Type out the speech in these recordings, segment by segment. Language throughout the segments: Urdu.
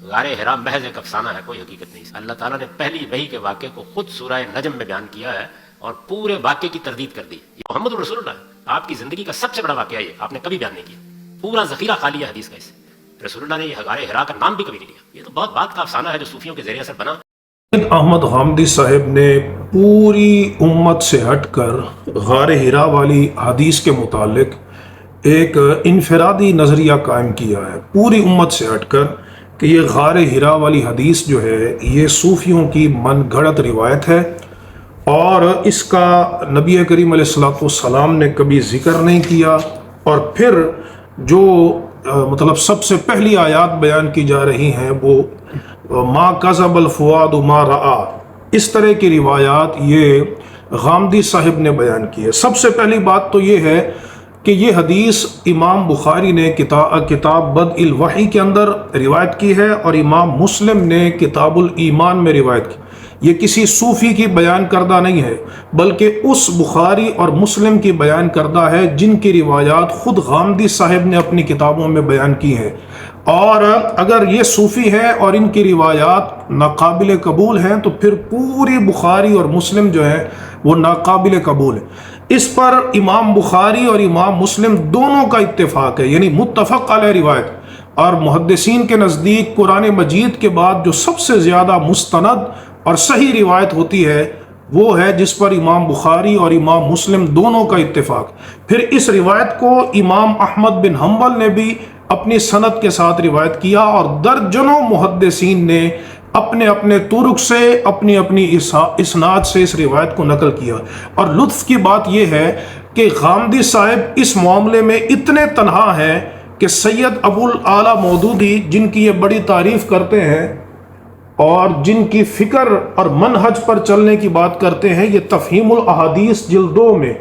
غار حرا محض ایک افسانہ ہے، کوئی حقیقت نہیں۔ اللہ تعالیٰ نے پہلی وحی کے واقعے کو خود سورہ نجم میں بیان کیا ہے اور پورے واقعے کی تردید کر دی۔ یہ محمد رسول اللہ ہے، آپ کی زندگی کا سب سے بڑا واقعہ یہ آپ نے کبھی بیان نہیں کیا، پورا ذخیرہ خالی ہے حدیث کا۔ اس رسول اللہ نے یہ غار حرا کا نام بھی کبھی نہیں لیا۔ یہ تو بہت بات کا افسانہ ہے جو صوفیوں کے زیر اثر بنا۔ احمد حامدی صاحب نے پوری امت سے ہٹ کر غار حرا والی حدیث کے متعلق ایک انفرادی نظریہ قائم کیا ہے، پوری امت سے ہٹ کر، کہ یہ غار حرا والی حدیث جو ہے یہ صوفیوں کی من گھڑت روایت ہے اور اس کا نبی کریم علیہ السلام نے کبھی ذکر نہیں کیا۔ اور پھر جو مطلب سب سے پہلی آیات بیان کی جا رہی ہیں وہ ما کذب الفؤاد ما رآ، اس طرح کی روایات یہ غامدی صاحب نے بیان کی ہے۔ سب سے پہلی بات تو یہ ہے کہ یہ حدیث امام بخاری نے کتاب بدء الوحی کے اندر روایت کی ہے اور امام مسلم نے کتاب الایمان میں روایت کی۔ یہ کسی صوفی کی بیان کردہ نہیں ہے، بلکہ اس بخاری اور مسلم کی بیان کردہ ہے جن کی روایات خود غامدی صاحب نے اپنی کتابوں میں بیان کی ہیں۔ اور اگر یہ صوفی ہے اور ان کی روایات ناقابل قبول ہیں تو پھر پوری بخاری اور مسلم جو ہے وہ ناقابل قبول ہے۔ اس پر امام بخاری اور امام مسلم دونوں کا اتفاق ہے، یعنی متفق علیہ روایت۔ اور محدثین کے نزدیک قرآن مجید کے بعد جو سب سے زیادہ مستند اور صحیح روایت ہوتی ہے وہ ہے جس پر امام بخاری اور امام مسلم دونوں کا اتفاق۔ پھر اس روایت کو امام احمد بن حنبل نے بھی اپنی سند کے ساتھ روایت کیا اور درجنوں محدثین نے اپنے اپنے طرق سے اپنی اپنی اسناد سے اس روایت کو نقل کیا۔ اور لطف کی بات یہ ہے کہ غامدی صاحب اس معاملے میں اتنے تنہا ہیں کہ سید ابو الاعلیٰ مودودی، جن کی یہ بڑی تعریف کرتے ہیں اور جن کی فکر اور منہج پر چلنے کی بات کرتے ہیں، یہ تفہیم الاحادیث جلد 2 میں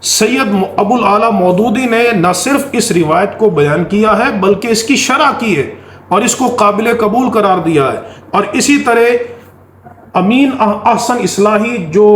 سید ابو الاعلیٰ مودودی نے نہ صرف اس روایت کو بیان کیا ہے بلکہ اس کی شرح کی ہے اور اس کو قابل قبول قرار دیا ہے۔ اور اسی طرح امین احسن اصلاحی جو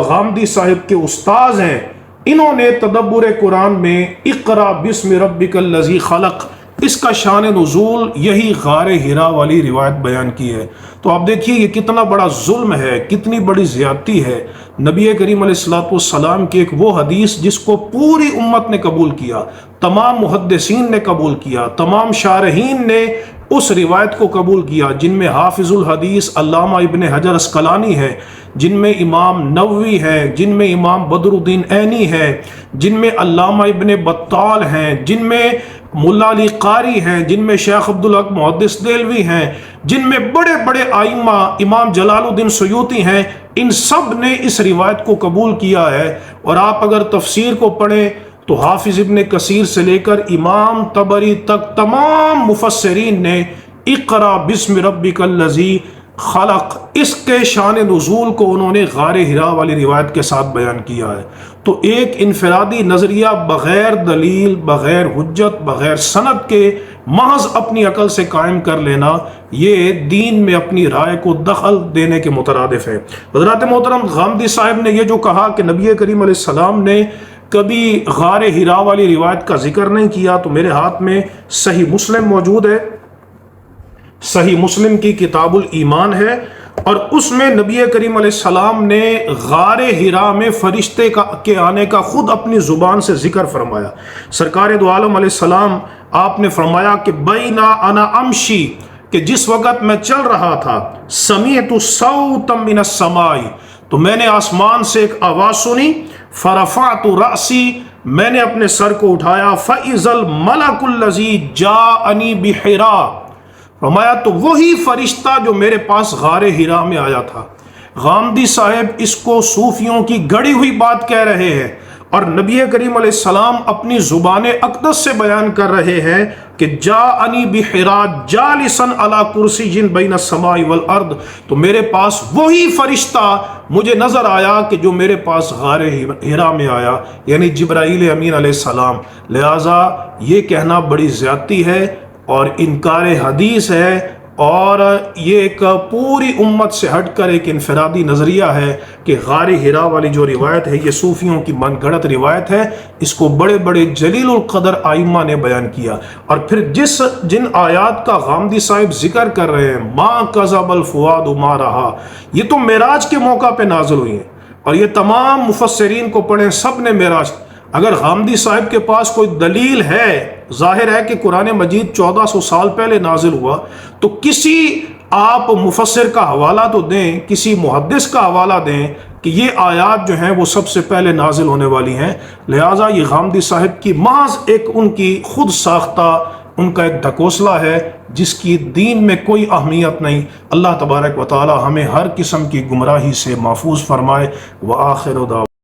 غامدی صاحب کے استاذ ہیں، انہوں نے تدبر قرآن میں اقرا بسم ربک الذی خلق، اس کا شان نزول یہی غار حرا والی روایت بیان کی ہے۔ تو آپ دیکھیے یہ کتنا بڑا ظلم ہے، کتنی بڑی زیادتی ہے۔ نبی کریم علیہ السلام کی ایک وہ حدیث جس کو پوری امت نے قبول کیا، تمام محدثین نے قبول کیا، تمام شارحین نے اس روایت کو قبول کیا، جن میں حافظ الحدیث علامہ ابن حجر اسقلانی ہے، جن میں امام نووی ہے، جن میں امام بدر الدین عینی ہے، جن میں علامہ ابن بطال ہیں، جن میں ملا علی قاری ہیں، جن میں شیخ عبدالحق محدث دہلوی ہیں، جن میں بڑے بڑے ائمہ امام جلال الدین سیوطی ہیں، ان سب نے اس روایت کو قبول کیا ہے۔ اور آپ اگر تفسیر کو پڑھیں تو حافظ ابن کثیر سے لے کر امام طبری تک تمام مفسرین نے اقرا بسم ربک الذی خلق، اس کے شان نزول کو انہوں نے غار حرا والی روایت کے ساتھ بیان کیا ہے۔ تو ایک انفرادی نظریہ بغیر دلیل، بغیر حجت، بغیر سند کے محض اپنی عقل سے قائم کر لینا، یہ دین میں اپنی رائے کو دخل دینے کے مترادف ہے۔ حضرات محترم، غامدی صاحب نے یہ جو کہا کہ نبی کریم علیہ السلام نے کبھی غار حرا والی روایت کا ذکر نہیں کیا، تو میرے ہاتھ میں صحیح مسلم موجود ہے، صحیح مسلم کی کتاب الایمان ہے، اور اس میں نبی کریم علیہ السلام نے غار حرا میں فرشتے کے آنے کا خود اپنی زبان سے ذکر فرمایا۔ سرکار دو عالم علیہ السلام آپ نے فرمایا کہ بینا انا امشی، کہ جس وقت میں چل رہا تھا، سمعت صوتا من السماء، تو میں نے آسمان سے ایک آواز سنی، فرفعت رأسی، میں نے اپنے سر کو اٹھایا، فإذا الملک الذی جاءنی بحرا، فرمایا تو وہی فرشتہ جو میرے پاس غار حرا میں آیا تھا۔ غامدی صاحب اس کو صوفیوں کی گڑی ہوئی بات کہہ رہے ہیں اور نبی کریم علیہ السلام اپنی زبان اقدس سے بیان کر رہے ہیں کہ جاءنی بحرا جالسا علی کرسی بین السماء والارض، تو میرے پاس وہی فرشتہ مجھے نظر آیا کہ جو میرے پاس غار حرا میں آیا، یعنی جبرائیل امین علیہ السلام۔ لہٰذا یہ کہنا بڑی زیادتی ہے اور انکار حدیث ہے اور یہ ایک پوری امت سے ہٹ کر ایک انفرادی نظریہ ہے کہ غار حرا والی جو روایت ہے یہ صوفیوں کی من گھڑت روایت ہے. اس کو بڑے بڑے جلیل القدر ائمہ نے بیان کیا. اور پھر جن آیات کا غامدی صاحب ذکر کر رہے ہیں، ما کذب الفؤاد ما رہا، یہ تو معراج کے موقع پہ نازل ہوئی ہیں. اور یہ تمام مفسرین کو پڑھیں، سب نے معراج. اگر غامدی صاحب کے پاس کوئی دلیل ہے، ظاہر ہے کہ قرآن مجید 1400 سال پہلے نازل ہوا، تو کسی آپ مفسر کا حوالہ تو دیں، کسی محدث کا حوالہ دیں کہ یہ آیات جو ہیں وہ سب سے پہلے نازل ہونے والی ہیں. لہٰذا یہ غامدی صاحب کی محض ایک ان کی خود ساختہ ان کا ایک ڈھکوسلا ہے جس کی دین میں کوئی اہمیت نہیں. اللہ تبارک و تعالی ہمیں ہر قسم کی گمراہی سے محفوظ فرمائے. وآخر دعوانا